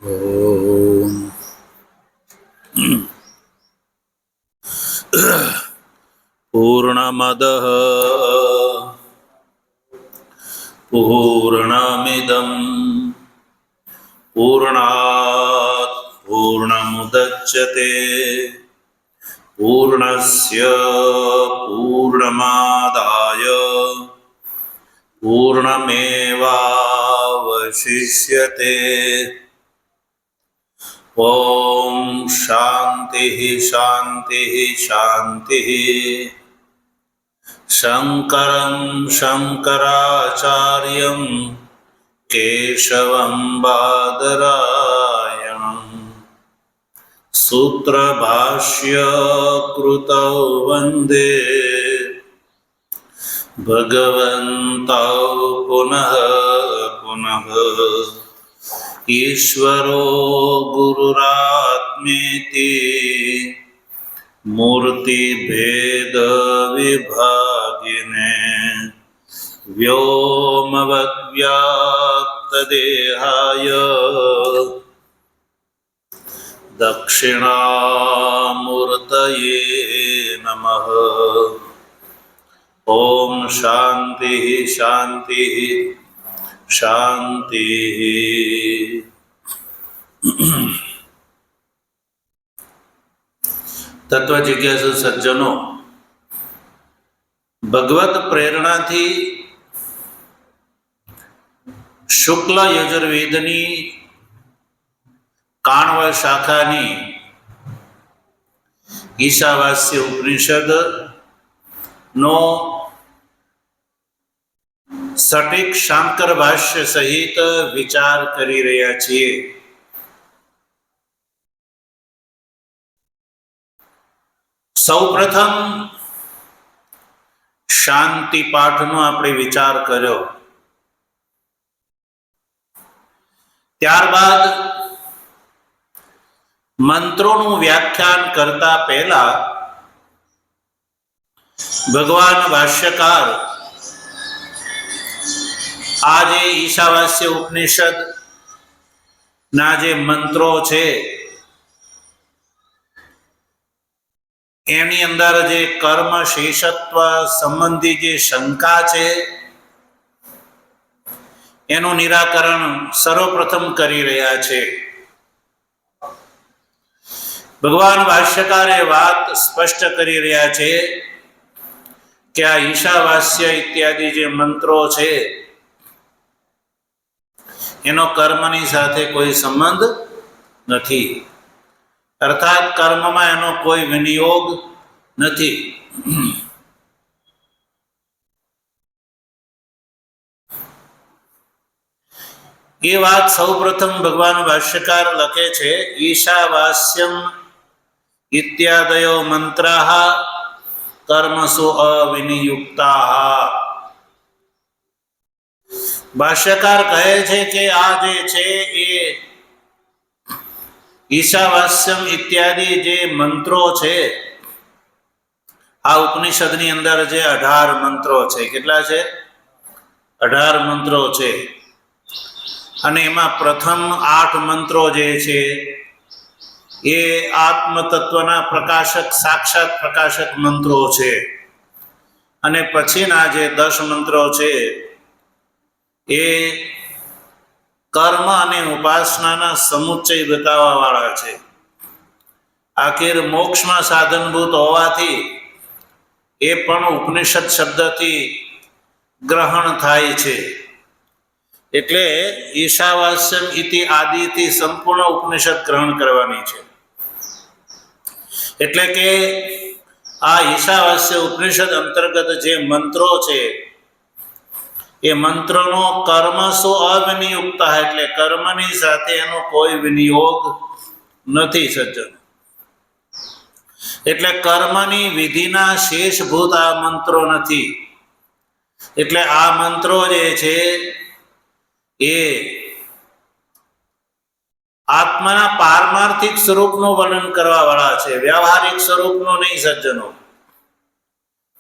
ઓમ પૂર્ણમદ પૂર્ણમિદં પૂર્ણાત પૂર્ણમુદચ્યતે પૂર્ણસ્ય પૂર્ણમાદાય પૂર્ણમેવાવશિષ્યતે. ઓમ શાંતિ શાંતિ શાંતિ. શંકરં શંકરાચાર્યં કેશવં બાદરાયણં સૂત્રભાષ્ય કૃતૌ વંદે ભગવन्तૌ પુનઃ પુનઃ. ઈશ્વરો ગુરુરાત્મેતિ મૂર્તિભેદ વિભાગિને વ્યોમવદ્વ્યાપ્તદેહાય દક્ષિણામૂર્તયે નમઃ. ઓમ શાંતિ શાંતિ શાંતિ. તત્વ જિજ્ઞાસુ સજ્જનો, ભગવત પ્રેરણાથી શુક્લ યજુર્વેદની કાણવ શાખાની ઈશાવાસ્ય ઉપનિષદ નો સટીક શાંકર ભાષ્ય સહિત વિચાર કરી રહ્યા છીએ. સૌપ્રથમ શાંતિ પાઠનો આપણે વિચાર કર્યો, ત્યારબાદ મંત્રોનું વ્યાખ્યાન કરતા પહેલા ભગવાન ભાષ્યકાર આ જે ઈશાવાસ્ય ઉપનિષદ ના જે મંત્રો છે એની અંદર જે કર્મ શેષત્વ સંબંધી જે શંકા છે એનું નિરાકરણ સર્વપ્રથમ કરી રહ્યા છે. ભગવાન ભાષ્યકારે વાત સ્પષ્ટ કરી રહ્યા છે કે આ ઈશાવાસ્ય ઇત્યાદિ જે મંત્રો છે એનો કર્મની સાથે કોઈ સંબંધ નથી, અર્થાત કર્મમાં એનો કોઈ વિનિયોગ નથી. એ વાત સૌપ્રથમ ભગવાન ભાષ્યકાર લખે છે, ઈશાવાસ્યમ ઇત્યાદયો મંત્રાઃ કર્મસુ અવિનિયુક્તાઃ. ભાષ્યકાર કહે છે કે આ જે છે એ ઈશાવાસ્યમ ઇત્યાદિ જે મંત્રો છે, આ ઉપનિષદની અંદર જે 18 મંત્રો છે, કેટલા છે? 18 મંત્રો છે. અને એમાં પ્રથમ 8 મંત્રો જે છે એ આત્મતત્વના પ્રકાશક, સાક્ષાત પ્રકાશક મંત્રો છે. અને પછીના જે 10 મંત્રો છે એ કર્મ અને ઉપાસનાના સમુચ્ચય બતાવવા વાળા છે. આખિર મોક્ષમાં સાધનભૂત હોવાથી એ પણ ઉપનિષદ શબ્દથી ગ્રહણ થાય છે. એટલે ઈશાવાસ્યમ ઇતિ આદિથી સંપૂર્ણ ઉપનિષદ ગ્રહણ કરવાની છે. એટલે કે આ ઈશાવાસ્ય ઉપનિષદ અંતર્ગત જે મંત્રો છે એ મંત્રનો કર્મસો અવિનિયુક્ત, એટલે કર્મની સાથે એનો કોઈ વિનિયોગ નથી સજ્જન. એટલે કર્મની વિધિના શેષભૂત આ મંત્રો નથી. એટલે આ મંત્રો જે છે એ આત્માના પારમાર્થિક સ્વરૂપનું વર્ણન કરવા વાળા છે, વ્યવહારિક સ્વરૂપનો નહીં સજ્જનો.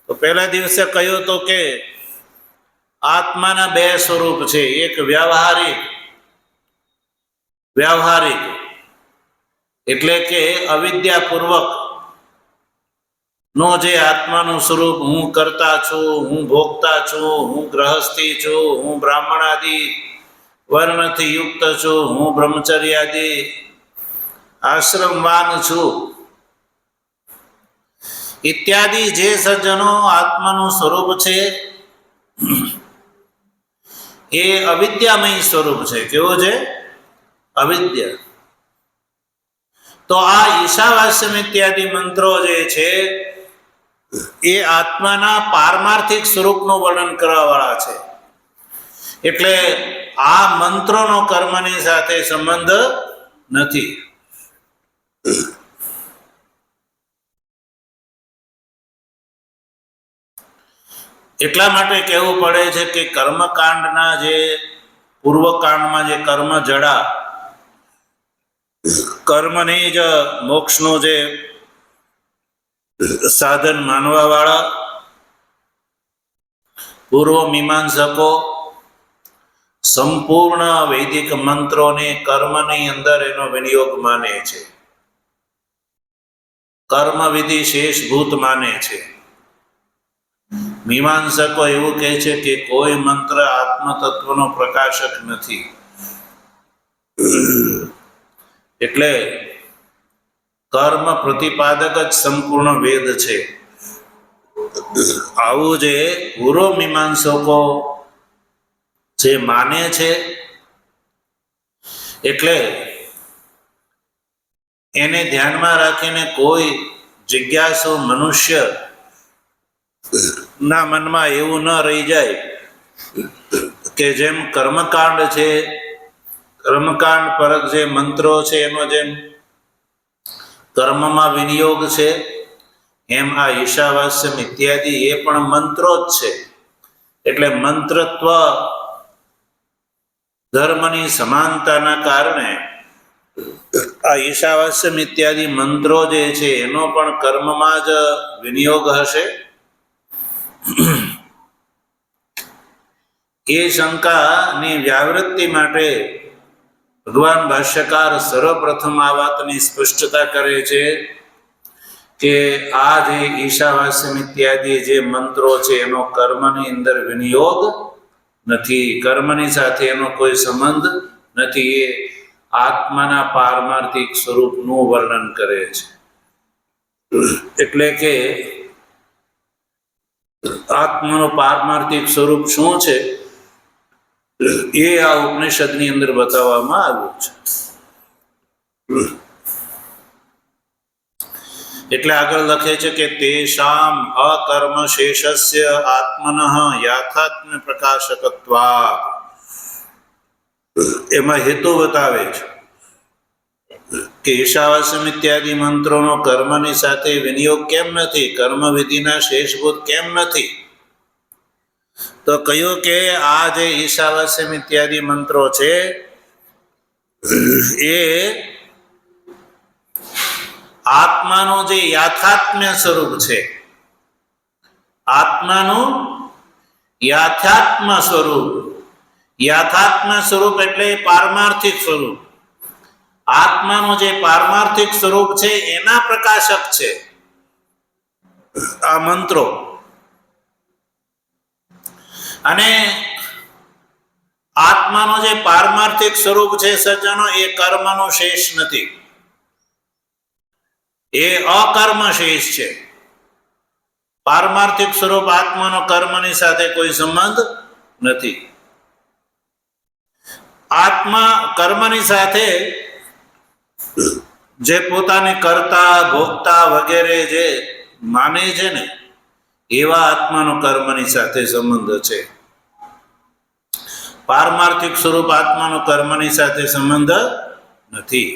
તો પહેલા દિવસે કહ્યું તો કે આત્માના 2 સ્વરૂપ છે, એક વ્યવહારિક વ્યવહારિક એટલે કે અવિદ્યાપૂર્વક નો જે આત્માનું સ્વરૂપ હું કરતા છું, હું ભોગતા છું, હું ગ્રહસ્થી છું, હું બ્રાહ્મણ આદિ વર્ણથી યુક્ત છું, હું બ્રહ્મચર્ય આદિ આશ્રમવાન છું ઇત્યાદિ જે સજ્જનો આત્માનું સ્વરૂપ છે એ અવિદ્યામય સ્વરૂપ છે. કેવું છે? અવિદ્યા. તો આ ઈશાવાસ્યમ ઇત્યાદિ મંત્રો જે છે એ આત્માના પારમાર્થિક સ્વરૂપનું વર્ણન કરવા વાળા છે. એટલે આ મંત્રોનો કર્મની સાથે સંબંધ નથી. એટલા માટે કહેવું પડે છે કે કર્મકાંડના જે પૂર્વકાંડમાં જે કર્મ જડા, કર્મની જ મોક્ષનું જે સાધન માનવા વાળા પૂર્વ મીમાંસકો સંપૂર્ણ વૈદિક મંત્રોને કર્મની અંદર એનો વિનિયોગ માને છે, કર્મ વિધિ શેષભૂત માને છે. મીમાંસકો એવું કહે છે કે કોઈ મંત્ર આત્મતત્વનો પ્રકાશક નથી. એટલે કર્મ પ્રતિપાદક જ સંપૂર્ણ વેદ છે. આવું જે પૂર્વ મીમાંસકો જે માને છે, એટલે એને ધ્યાનમાં રાખીને કોઈ જિજ્ઞાસુ મનુષ્ય ના મનમાં એવું ન રહી જાય કે જેમ કર્મકાંડ છે, કર્મકાંડ પરક જે મંત્રો છે એનો જેમ કર્મમાં વિનિયોગ છે, એમ આ ઈશાવાસ્યમ ઇત્યાદિ એ પણ મંત્રો જ છે. એટલે મંત્રત્વ ધર્મની સમાનતાના કારણે આ ઈશાવાસ્યમ ઇત્યાદિ મંત્રો જે છે એનો પણ કર્મમાં જ વિનિયોગ હશે. એ શંકાની વ્યાવૃત્તિ માટે ભગવાન ભાષ્યકાર સર્વપ્રથમ આ વાતની સ્પષ્ટતા કરે છે કે આ જે ઈશાવાસ્યમ ઇત્યાદિ જે મંત્રો છે એનો કર્મની અંદર વિનિયોગ નથી, કર્મની સાથે એનો કોઈ સંબંધ નથી. એ આત્માના પારમાર્થિક સ્વરૂપનું વર્ણન કરે છે. એટલે કે આત્માનું પારમાર્થિક સ્વરૂપ શું છે એ આ ઉપનિષદની અંદર બતાવવામાં આવ્યું છે. એટલે આગળ લખે છે કે તેષામ અકર્મ શેષસ્ય આત્મનઃ યાથાત્મ પ્રકાશકત્વાત્. એમાં હેતુ બતાવે છે કે ઈશાવાસ્યમ ઇત્યાદિ મંત્રોનો કર્મની સાથે વિનિયોગ કેમ નથી, કર્મ વિધિના શેષભૂત કેમ નથી? તો કહ્યું કે આ જે ઈશાવાસ્યમ ઇત્યાદિ મંત્રો છે એ આત્માનું જે યાથાત્મ્ય સ્વરૂપ છે, આત્માનું યાથાત્મ સ્વરૂપ, યાથાત્મ સ્વરૂપ એટલે પારમાર્થિક સ્વરૂપ, આત્માનું જે પારમાર્થિક સ્વરૂપ છે એના પ્રકાશક છે આ મંત્રો. અને આત્માનું જે પારમાર્થિક સ્વરૂપ છે સજ્જનો એ કર્મનો શેષ નથી, એ અકર્મ શેષ છે. પારમાર્થિક સ્વરૂપ આત્માનો કર્મની સાથે કોઈ સંબંધ નથી. આત્મા કર્મની સાથે જે પોતાને કરતા ભોગતા વગેરે જે માને છે ને એવા આત્માનો કર્મની સાથે સંબંધ છે. પારમાર્થિક સ્વરૂપ આત્માનો કર્મની સાથે સંબંધ નથી.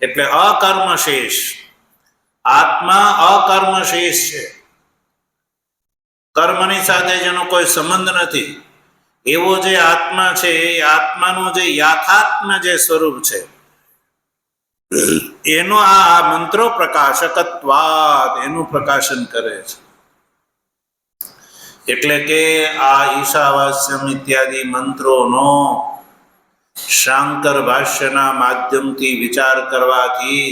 એટલે અકર્મ શેષ, આત્મા અકર્મ શેષ છે, કર્મની સાથે જેનો કોઈ સંબંધ નથી એવો જે આત્મા છે એ આત્માનું જે યાથાત્મ જે સ્વરૂપ છે એનો આ મંત્રો પ્રકાશકત્વાદ એનું પ્રકાશન કરે છે. એટલે કે આ ઈશાવાસ્યમ ઇત્યાદિ મંત્રોનો શાંકર ભાષ્યના માધ્યમથી વિચાર કરવાથી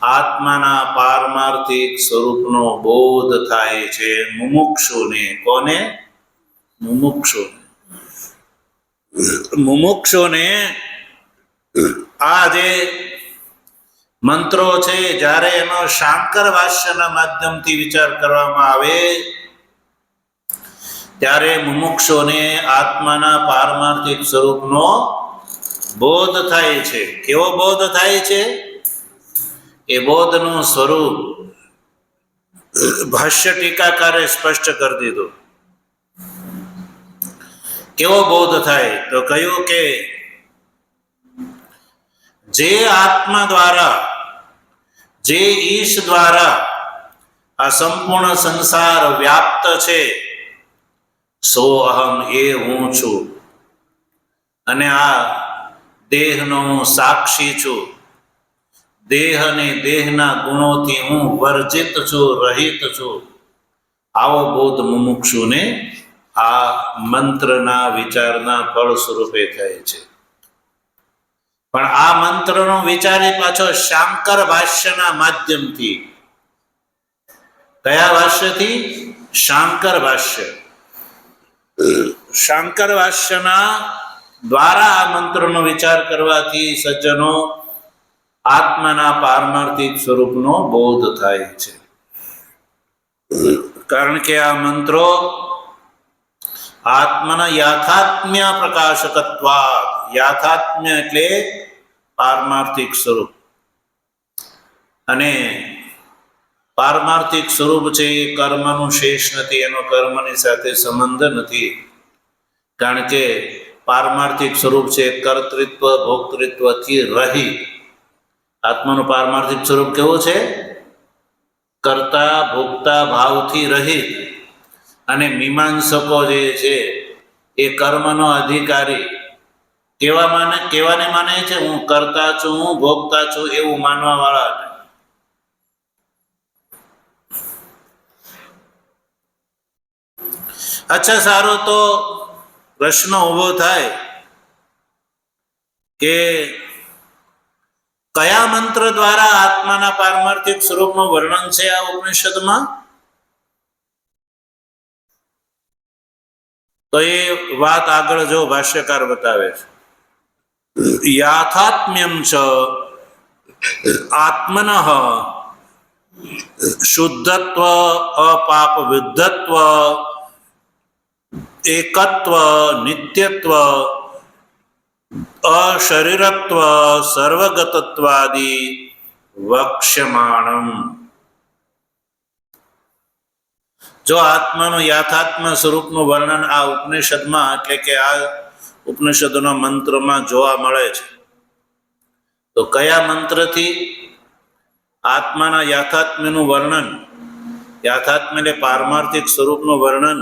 આત્માના પારમાર્થિક સ્વરૂપનો બોધ થાય છે મુમુક્ષુને. કોને? મુમુક્ષુને આ જે મંત્રો છે જ્યારે એનો શાંકર ભાષ્યના માધ્યમથી વિચાર કરવામાં આવે ત્યારે મુમુક્ષુને આત્માના પારમાર્થિક સ્વરૂપનો બોધ થાય છે. કેવો બોધ થાય છે? એ બોધનું સ્વરૂપ ભાષ્ય ટીકાકારે સ્પષ્ટ કરી દીધું. કેવો બોધ થાય? તો કહ્યું કે જે આત્મા દ્વારા, જે ઈશ દ્વારા આ સંપૂર્ણ સંસાર વ્યાપ્ત છે, સો અહમ, એ હું છું, અને આ દેહનો હું સાક્ષી છું, દેહ અને દેહના ગુણોથી હું વર્જિત છું, રહિત છું. આવો બોધ મુમુક્ષુને આ મંત્રના વિચારના ફળ સ્વરૂપે થાય છે. પણ આ મંત્રનો વિચાર પાછો શાંકર ભાષ્યના માધ્યમથી. કયા ભાષ્યથી? શાંકર ભાષ્ય. શાંકર ભાષ્યના દ્વારા આ મંત્રનો વિચાર કરવાથી સજ્જનો આત્માના પારમાર્થિક સ્વરૂપનો બોધ થાય છે. કારણ કે આ મંત્રો આત્માના યાથાત્મ્ય પ્રકાશકત્વાદ. યાથાત્મ્ય એટલે પારમાર્થિક સ્વરૂપ, અને પારમાર્થિક સ્વરૂપ છે એ કર્મનું શેષ નથી, એનો કર્મની સાથે સંબંધ નથી. કારણ કે પારમાર્થિક સ્વરૂપ છે કર્તૃત્વ ભોક્તૃત્વથી રહિત. આત્માનું પારમાર્થિક સ્વરૂપ કેવું છે? કર્તા ભોગતા ભાવથી રહિત. અને મીમાંસકો જે છે એ કર્મનો અધિકારી કેવાને માને છે હું કર્તા છું, હું ભોગતા છું, એવું માનવા વાળા. અચ્છા, સારું, તો પ્રશ્ન ઉભો થાય કે કયા મંત્ર દ્વારા આત્માના પારમાર્થિક સ્વરૂપનું વર્ણન છે આ ઉપનિષદમાં? તો એ વાત આગળ જો ભાષ્યકાર બતાવે છે. યાથાત્મ્યમ ચ આત્મનઃ શુદ્ધત્વ અપાપ વિદ્ધત્વ એકત્વ નિત્યત્વ અશરીરત્વ સર્વગતત્વાદિ વક્ષ્યમાણમ. જો આત્માનું યાથાત્મ સ્વરૂપનું વર્ણન આ ઉપનિષદમાં, એટલે કે આ ઉપનિષદોના મંત્રમાં જોવા મળે છે, તો કયા મંત્રથી આત્માના યાથાત્મ્યનું વર્ણન, યાથાત્મ્ય એટલે પારમાર્થિક સ્વરૂપનું વર્ણન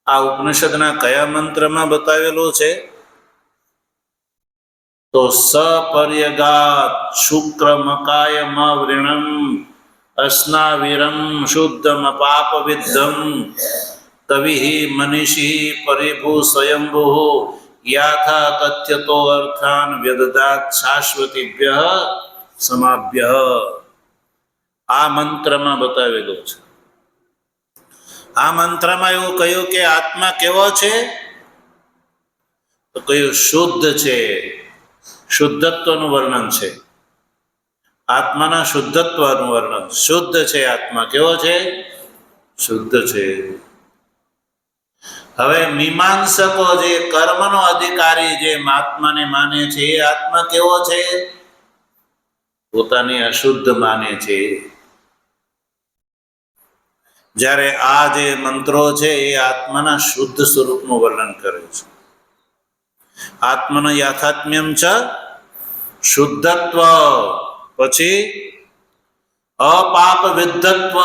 આ ઉપનિષદના કયા મંત્રમાં બતાવેલું છે? તો સપર્યગાત શુક્રમકાયમ વૃણમ અસ્નાવિરમ શુદ્ધમ પાપ વિદ્ધમ કવિ મનીષી પરિભુ સ્વયંભુ યાથા તથ્યતો અર્થાન વ્યદદાત શાશ્વતીભ્ય સમાભ્ય. આ મંત્રમાં બતાવેલું છે. આ મંત્રમાં એવું કહ્યું કે આત્મા કેવો છે? તો કહ્યું શુદ્ધ છે. શુદ્ધત્વનું વર્ણન છે. આત્માના શુદ્ધત્વનું વર્ણન. શુદ્ધ છે આત્મા. કેવો છે? શુદ્ધ છે. હવે મીમાંસકો જે કર્મનો અધિકારી જે આત્માને માને છે એ આત્મા કેવો છે? પોતાને અશુદ્ધ માને છે. જ્યારે આ જે મંત્રો છે એ આત્માના શુદ્ધ સ્વરૂપનું વર્ણન કરે છે. આત્મનો યાથાત્મ્યમ ચ શુદ્ધત્વ, પછી અપાપ વિદ્ધત્વ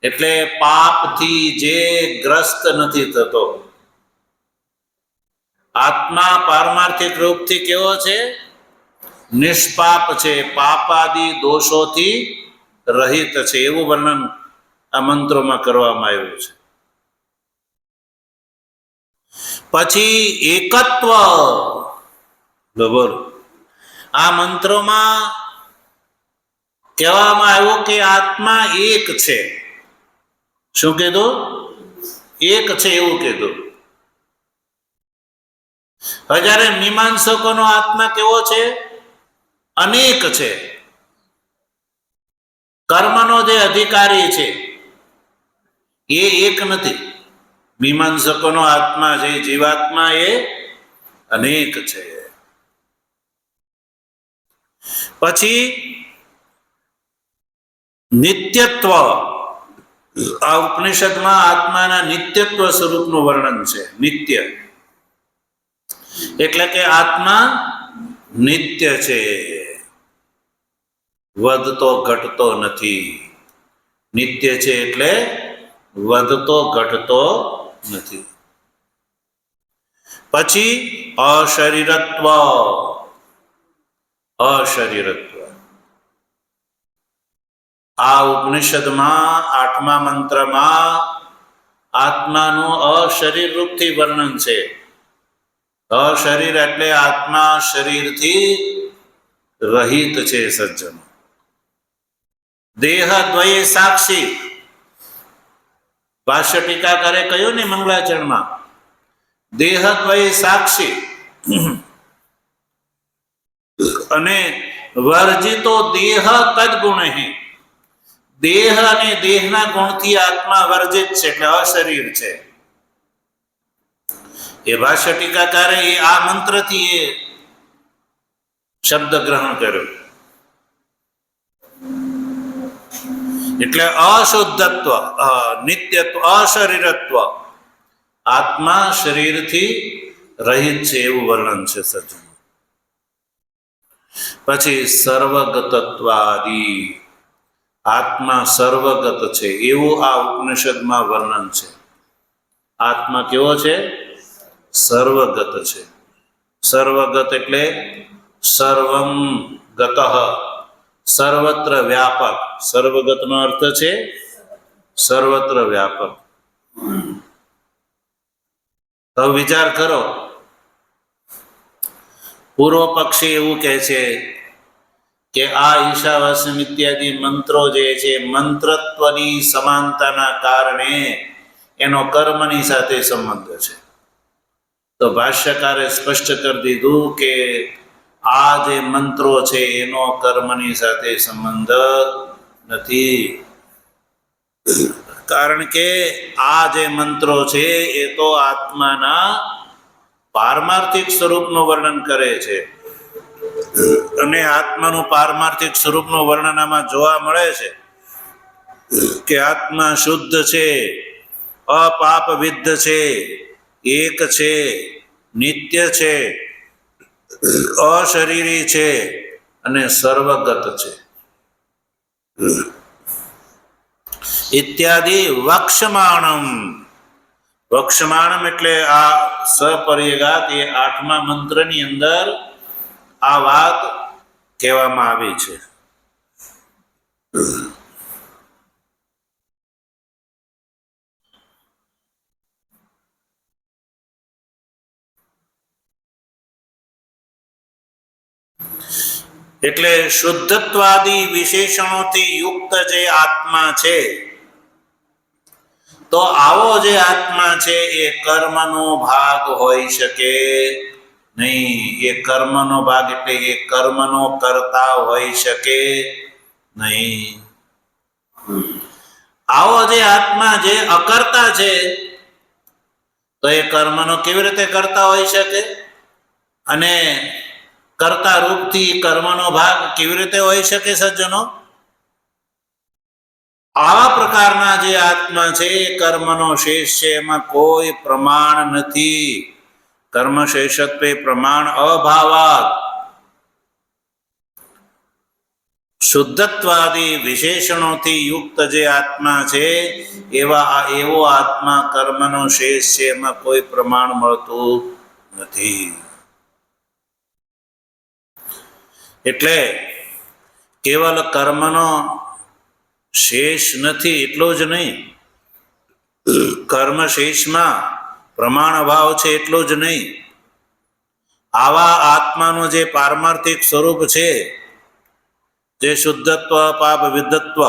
એટલે પાપથી જે ગ્રસ્ત નથી થતો. આત્મા પારમાર્થિક રૂપથી કેવો છે? નિષ્પાપ છે, પાપાદી દોષોથી રહિત છે. એવું વર્ણન આ મંત્રોમાં કરવામાં આવ્યું છે. પછી એકત્વ. બોલો, આ મંત્રોમાં કહેવામાં આવ્યું કે આત્મા એક છે. શું કીધું? એક છે એવું કીધું. જ્યારે મીમાંસકોનો આત્મા કેવો છે? અનેક છે. કર્મનો જે અધિકારી છે એ એક નથી. મીમાંસકોનો આત્મા છે, જીવાત્મા, એ અનેક છે. પછી નિત્યત્વ. આ ઉપનિષદમાં આત્માના નિત્યત્વ સ્વરૂપનું વર્ણન છે. નિત્ય એટલે કે આત્મા નિત્ય છે, વધતો ઘટતો નથી. નિત્ય છે એટલે વધતો ઘટતો નથી. પછી અશરીરત્વ. અશરીરત્વ આ ઉપનિષદમાં 8મા મંત્રમાં આત્માનું અશરીર રૂપથી વર્ણન છે. અશરીર એટલે આત્મા શરીરથી રહિત છે. સજ્જનો, દેહ દ્વયે સાક્ષી. ભાષ્ય ટીકાકારે કહ્યું ને મંગલાચરણમાં, દેહ દ્વયે સાક્ષી અને વર્જિતો દેહ તદ્ગુણૈ. દેહ અને દેહના ગુણથી આત્મા વર્જિત છે એટલે અશરીર છે. એ ભાષ્ય ટીકાકારે આ મંત્રથી એ શબ્દ ગ્રહણ કર્યો. એટલે અશુદ્ધત્વ, નિત્યત્વ, અશરીરત્વ, આત્મા શરીરથી રહિત છે એવું વર્ણન છે સજ્જનો. પછી સર્વગતત્વાદી. આત્મા સર્વગત છે એવું આ ઉપનિષદમાં વર્ણન છે. આત્મા કેવો છે? સર્વગત છે. સર્વગત એટલે સર્વમ ગતઃ, સર્વત્ર વ્યાપક. સર્વગતનો અર્થ છે સર્વત્ર વ્યાપક. હવે વિચાર કરો, પૂર્વ પક્ષી એવું કહે છે કે આ ઈશાવાસ્યમ ઇત્યાદિ મંત્રો જે છે, મંત્રત્વની સમાનતાના કારણે એનો કર્મની સાથે સંબંધ છે. તો ભાષ્યકારે સ્પષ્ટ કરી દીધું કે આ જે મંત્રો છે એનો કર્મની સાથે સંબંધ નથી. કારણ કે આ જે મંત્રો છે એ તો આત્માના પારમાર્થિક સ્વરૂપનું વર્ણન કરે છે. અને આત્માનું પારમાર્થિક સ્વરૂપનું વર્ણન આમાં જોવા મળે છે કે આત્મા શુદ્ધ છે, અપાપ વિદ્ધ છે, એક છે, નિત્ય છે, અશરીરી છે અને સર્વગત છે ઇત્યાદિ વક્ષ્યમાણમ. વક્ષ્યમાણમ એટલે આ સપર્યગાત, એ 8મા મંત્રની અંદર આ વાત કહેવામાં આવી છે. એટલે શુદ્ધત્વાદી વિશેષણોથી યુક્ત જે આત્મા છે, તો આવો જે આત્મા છે એ કર્મનો ભાગ હોઈ શકે નહીં. એ કર્મનો ભાગ એટલે એ કર્મનો કર્તા હોઈ શકે નહીં. આવો જે આત્મા જે અકર્તા છે, તો એ કર્મનો કેવી રીતે કરતા હોઈ શકે? અને કર્તા રૂપથી કર્મનો ભાગ કેવી રીતે હોઈ શકે સજ્જનો? આવા પ્રકારના જે આત્મા છે એ કર્મનો શેષ છે, એમાં કોઈ પ્રમાણ નથી. કર્મ શેષત્વે પ્રમાણ અભાવાત. શુદ્ધત્વાદી વિશેષણોથી યુક્ત જે આત્મા છે એવો આત્મા કર્મનો શેષ છે, એમાં કોઈ પ્રમાણ મળતું નથી. એટલે કેવલ કર્મનો શેષ નથી એટલું જ નહીં, કર્મ શેષમાં પ્રમાણ ભાવ છે એટલું જ નહીં, આવા આત્માનું જે પારમાર્થિક સ્વરૂપ છે, જે શુદ્ધત્વ પાપ વિદ્ધત્વ,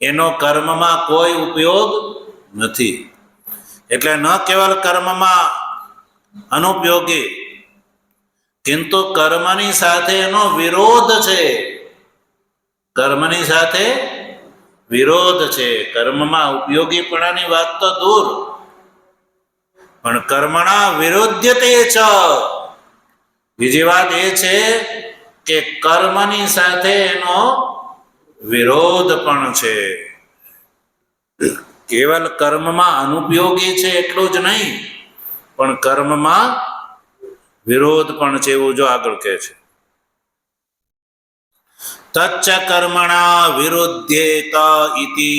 એનો કર્મમાં કોઈ ઉપયોગ નથી. એટલે ન કેવલ કર્મમાં અનુપયોગી, કિંતુ કર્મની સાથે એનો વિરોધ છે. કર્મની સાથે વિરોધ છે. કર્મમાં ઉપયોગીપણાની વાત તો દૂર, પણ કર્મણા વિરોધ્યતે ચ. બીજી વાત એ છે કે કર્મની સાથે એનો વિરોધ પણ છે. કેવલ કર્મમાં અનુપયોગી છે એટલું જ નહીં, પણ કર્મમાં વિરોધ પણ છે, એવું જો આગળ કહે છે. તચ્ચ કર્મણા વિરુદ્ધેત ઇતિ.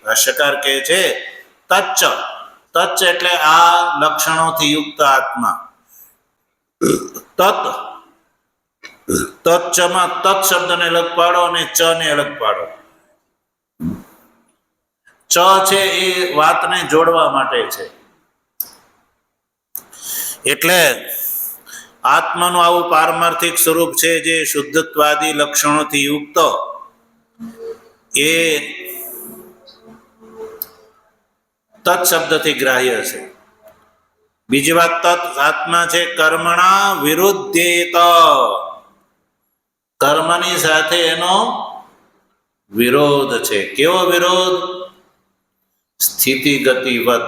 ભાષ્યકાર કહે છે તચ્ચ. તચ્ચ એટલે આ લક્ષણોથી યુક્ત આત્મા. તત, તચ્ચમાં તત શબ્દને અલગ પાડો અને ચ ને અલગ પાડો. ચ છે એ વાતને જોડવા માટે છે. એટલે આત્માનું આવું પારમાર્થિક સ્વરૂપ છે, જે શુદ્ધત્વાદી લક્ષણોથી યુક્ત, એ તત શબ્દથી ગ્રાહ્ય છે. બીજી વાત, તત આત્મા છે કર્મણા વિરુદ્ધેત. કર્મની સાથે એનો વિરોધ છે. કેવો વિરોધ? સ્થિતિ ગતિવત,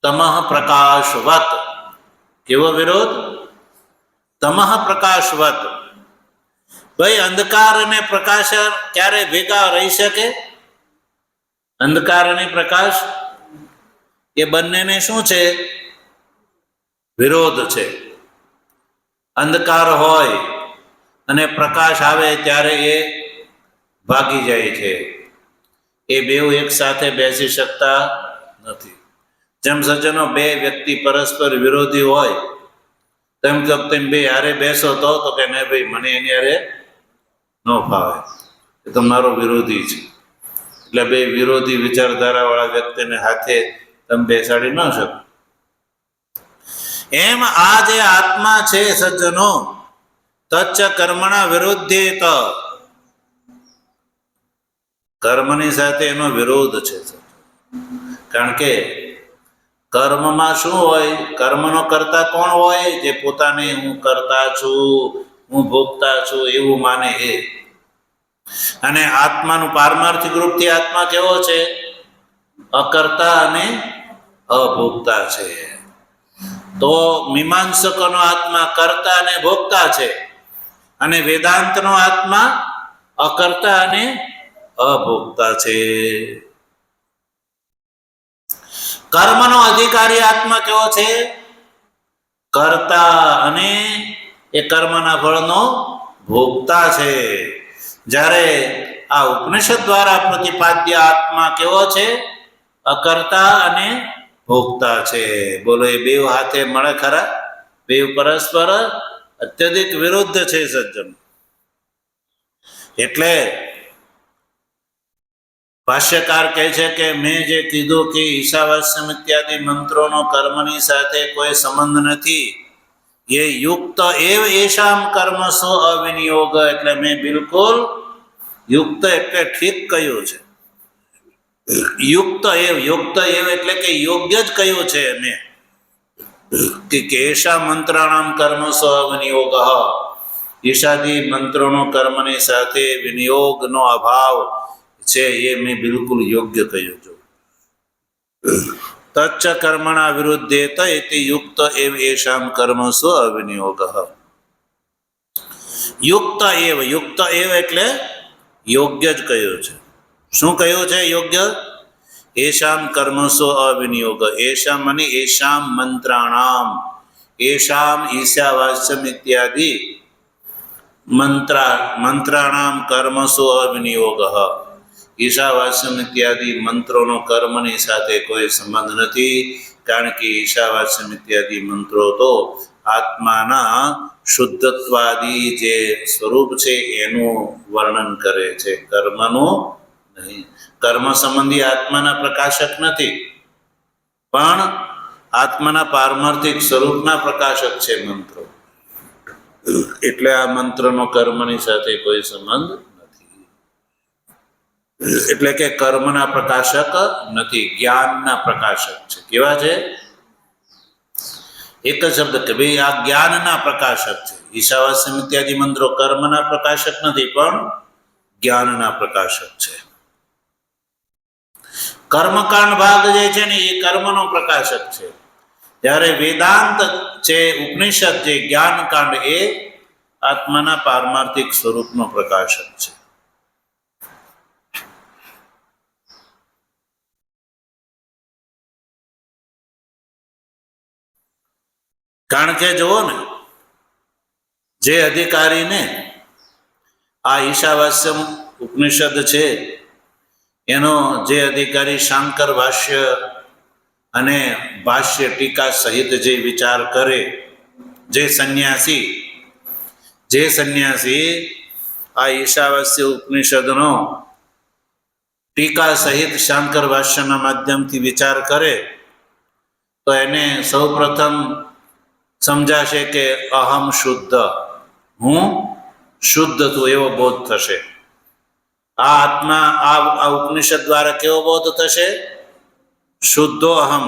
તમઃ પ્રકાશવત. કેવો વિરોધ? તમઃ પ્રકાશવત. ભાઈ, અંધકાર અને પ્રકાશ ક્યારે ભેગા રહી શકે? અંધકાર અને પ્રકાશ એ બંનેને શું છે? વિરોધ છે. અંધકાર હોય અને પ્રકાશ આવે ત્યારે એ ભાગી જાય છે. એ બેઉ એક સાથે બેસી શકતા નથી. જેમ સજ્જનો, બે વ્યક્તિ પરસ્પર વિરોધી હોય, તેમ તમે બે હારે બેસો તો કે નહીં ભાઈ, મને એની હારે ન ફાવે, એ તો મારો વિરોધી છે. એટલે બે વિરોધી વિચારધારા વાળા વ્યક્તિને હાથે તમે બેસાડી ન શકો. એમ આ જે આત્મા છે સજ્જનો, તચ્ચ કર્મણા વિરુદ્ધેત. કર્મની સાથે એનો વિરોધ છે. કારણ કે કર્મમાં શું હોય? કર્મનો કરતા કોણ હોય? જે પોતાને હું કરતા છું, હું ભોગતા છું એવું માને એ. અને આત્માનું પારમાર્થિક રૂપથી આત્મા કેવો છે? અકર્તા અને અભોગતા છે. તો મીમાંસકોનો આત્મા કર્તા અને ભોગતા છે, અને વેદાંતનો આત્મા અકર્તા અને અભોગતા છે. કર્મનો અધિકારી આત્મા કેવો છે? કર્તા અને એ કર્મના ફળનો ભોગતા છે. જ્યારે આ ઉપનિષદ દ્વારા પ્રતિપાદ્ય આત્મા કેવો છે? અકર્તા અને ભોગતા છે. બોલો, એ બે હાથે મળે ખરા? બે પરસ્પર અત્યધિક વિરુદ્ધ છે સજ્જન. એટલે ભાષ્યકાર કહે છે કે મેં જે કીધું કે ઈશાવાસ્યમ ઇત્યાદિ મંત્રોનો કર્મની સાથે કોઈ સંબંધ નથી, એ યુક્ત એવ એશામ કર્મસો અવિનિયોગ. એટલે મેં બિલકુલ યુક્ત એટલે ઠીક કહ્યું છે. યુક્ત એવ એટલે કે યોગ્ય જ કહ્યું છે મેં, કે એશા મંત્રાણામ કર્મસો અવિનિયોગ. ઈશાદી મંત્રોનો કર્મની સાથે વિનિયોગનો અભાવ છે, એ મેં બિલકુલ યોગ્ય કહ્યું છું. તચ્ચ કર્મણા વિરુદ્ધેત ઇતિ યુક્ત એવ એશામ કર્મસો અવિનિયોગ. યુક્ત એવ એટલે યોગ્ય જ કહ્યું છે. શું કહ્યું છે યોગ્ય? એશામ કર્મસો અવિનિયોગ. એશામ મને એશામ મંત્રાણામ, એશામ ઈશાવાસ્યમ ઇત્યાદિ મંત્રાણામ કર્મસો અવિનિયોગ. ઈશાવાસ્યમ ઇત્યાદિ મંત્રોનો કર્મની સાથે કોઈ સંબંધ નથી, કારણ કે ઈશાવાસ્યમ ઇત્યાદિ મંત્રો તો આત્માના શુદ્ધત્વાદી જે સ્વરૂપ છે એનું વર્ણન કરે છે, કર્મનું નહીં. કર્મ સંબંધી આત્માના પ્રકાશક નથી. પણ આત્માના પારમાર્થિક સ્વરૂપના પ્રકાશક છે મંત્રો. એટલે આ મંત્રનો કર્મની સાથે કોઈ સંબંધ નથી. એટલે કે કર્મના પ્રકાશક નથી, જ્ઞાનના પ્રકાશક છે. કેવા છે? એક જ શબ્દ કે ભાઈ આ જ્ઞાનના પ્રકાશક છે. ઈશાવાસ્યમ ઇત્યાદિ મંત્રો કર્મના પ્રકાશક નથી, પણ જ્ઞાનના પ્રકાશક છે. કર્મકાંડ ભાગ જે છે ને એ કર્મનો પ્રકાશક છે. જ્યારે વેદાંત છે, ઉપનિષદ છે, જ્ઞાનકાંડ એ આત્માના પારમાર્થિક સ્વરૂપનો પ્રકાશક છે. કારણ કે જુઓ ને, જે અધિકારીને આ ઈશાવાસ્યમ ઉપનિષદ છે એનો જે અધિકારી શાંકર ભાષ્ય અને ભાષ્ય ટીકા સહિત જે વિચાર કરે, જે સંન્યાસી આ ઈશાવાસ્ય ઉપનિષદનો ટીકા સહિત શાંકર ભાષ્યના માધ્યમથી વિચાર કરે તો એને સૌ પ્રથમ સમજાશે કે અહમ શુદ્ધ, હું શુદ્ધ છું એવો બોધ થશે. આ આત્મા આ ઉપનિષદ દ્વારા કેવો બોધ થશે? શુદ્ધો અહમ,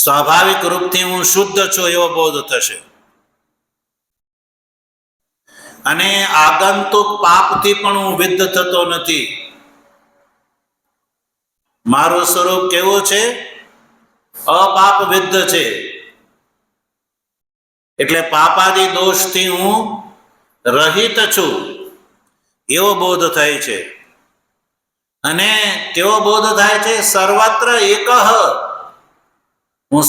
સ્વાભાવિક રૂપથી હું શુદ્ધ છું એવો બોધ થશે. અને આગંતુક પાપથી પણ હું વિદ્ધ થતો નથી. મારું સ્વરૂપ કેવું છે? અપાપ વિદ્ધ છે. એટલે પાપાદિ દોષથી હું રહિત છું એવો બોધ થાય છે. અને કેવો બોધ થાય છે? સર્વત્ર એકઃ, હું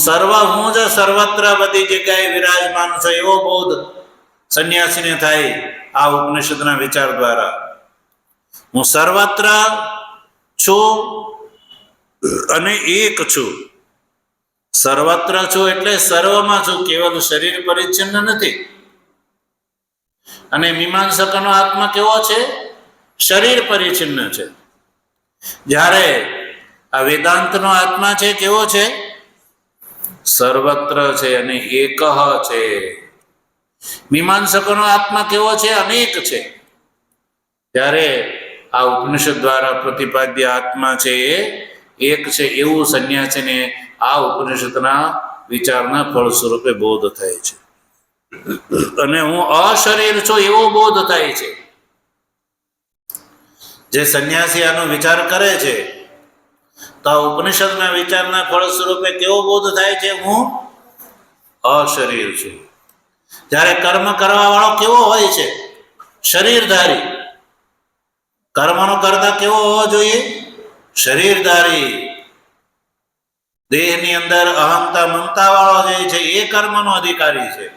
જ સર્વત્ર બધી જગ્યાએ વિરાજમાન છું એવો બોધ સંન્યાસીને થાય આ ઉપનિષદના વિચાર દ્વારા. હું સર્વત્ર છું અને એક છું. સર્વત્ર છું એટલે સર્વમાં છું, કેવલ શરીર પરિચ્છિન્ન નથી. અને મીમાંસકનો આત્મા કેવો છે? શરીર પરિચ્છિન્ન છે. જ્યારે આ વેદાંતનો આત્મા છે કેવો છે? સર્વત્ર છે અને એકઃ છે. મીમાંસકોનો આત્મા કેવો છે? અનેક છે. ત્યારે આ ઉપનિષદ દ્વારા પ્રતિપાદ્ય આત્મા છે એ એક છે એવું સંન્યાસીને આ ઉપનિષદના વિચારના ફળ સ્વરૂપે બોધ થાય છે. અને હું અશરીર છું એવો બોધ થાય છે. જે સંન્યાસી આનો વિચાર કરે છે તો આ ઉપનિષદના વિચારના ફળ સ્વરૂપે કેવો બોધ થાય છે? હું અશરીર છું. જ્યારે કર્મ કરવા વાળો કેવો હોય છે? શરીરધારી. કર્મનો કરતા કેવો હોવો જોઈએ? શરીરધારી. દેહની અંદર અહંતા મમતા વાળો જે છે એ કર્મનો અધિકારી છે.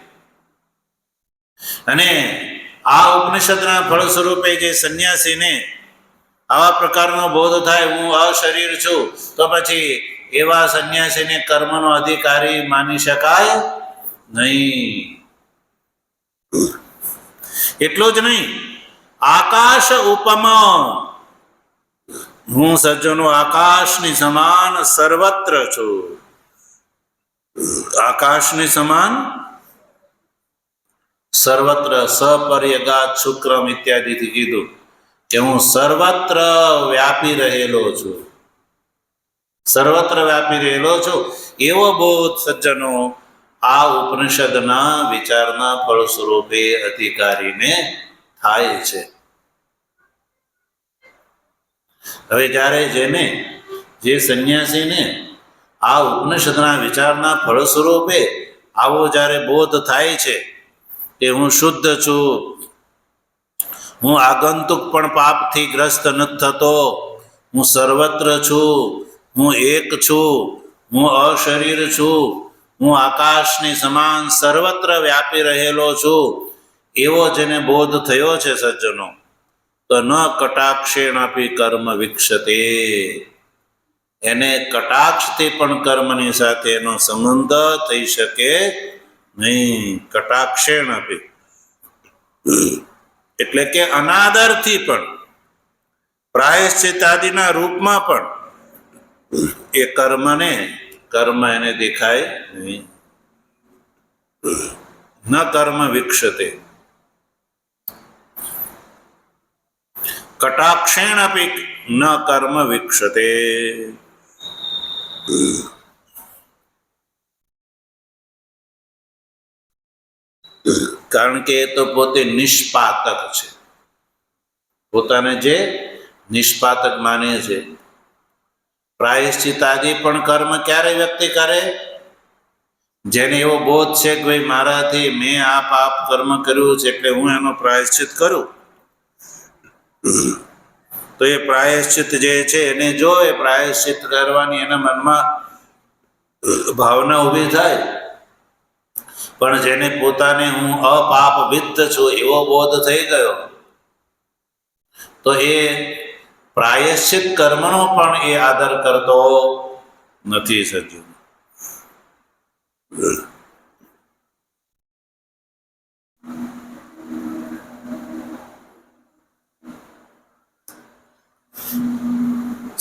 અને આ ઉપનિષદના ફળ સ્વરૂપે જે સંન્યાસીને આવા પ્રકારનો બોધ થાય, હું અશરીર છું, તો પછી એવા સંન્યાસીને કર્મનો અધિકારી માની શકાય નહીં. એટલું જ નહીં, આકાશ ઉપમા, હું સજ્જનો આકાશની સમાન સર્વત્ર છું. આકાશની સમાન સર્વત્ર, સપર્યગાત શુક્રમ ઇત્યાદિથી કીધું કે હું સર્વત્ર વ્યાપી રહેલો છું. સર્વત્ર વ્યાપી રહેલો છું એવો બોધ સજ્જનો આ ઉપનિષદના વિચારના ફળ સ્વરૂપે અધિકારીને થાય છે. હવે જ્યારે જે સંન્યાસીને આ ઉપનિષદના વિચારના ફળ સ્વરૂપે આવો જ્યારે બોધ થાય છે કે હું શુદ્ધ છું, હું આગંતુક પણ પાપથી ગ્રસ્ત નથી થતો, હું સર્વત્ર છું, હું એક છું, હું અશરીર છું, હું આકાશની સમાન સર્વત્ર વ્યાપી રહેલો છું, એવો જેને બોધ થયો છે સજ્જનો, તો ન કટાક્ષેણાપી કર્મ વિક્ષતે, એને કટાક્ષથી પણ કર્મની સાથે એનો સંબંધ થઈ શકે નહીં. કટાક્ષેણાપી એટલે કે અનાદરથી પણ, પ્રાયશ્ચિત આદિના રૂપમાં પણ એ કર્મ એને દેખાય નહીં. ન કર્મ વીક્ષતે કટાક્ષેણ અપી ન કર્મ વીક્ષતે. કારણ કે એ તો પોતે નિષ્પાતક છે, પોતાને જે નિષ્પાતક માને છે. પ્રાયશ્ચિત આદિ પણ કર્મ ક્યારે વ્યક્તિ કરે? જેને એવો બોધ છે કે ભાઈ મારાથી મેં આ પાપ કર્મ કર્યું છે એટલે હું એનો પ્રાયશ્ચિત કરું, તો એ પ્રાયશ્ચિત જે છે એને જો એ પ્રાયશ્ચિત કરવાની એના મનમાં ભાવના ઊભી થાય. પણ જેને પોતાને હું અપાપવિત્ત છું એવો બોધ થઈ ગયો, તો એ પ્રાયશ્ચિત કર્મનો પણ એ આદર કરતો નથી. સજ્જન,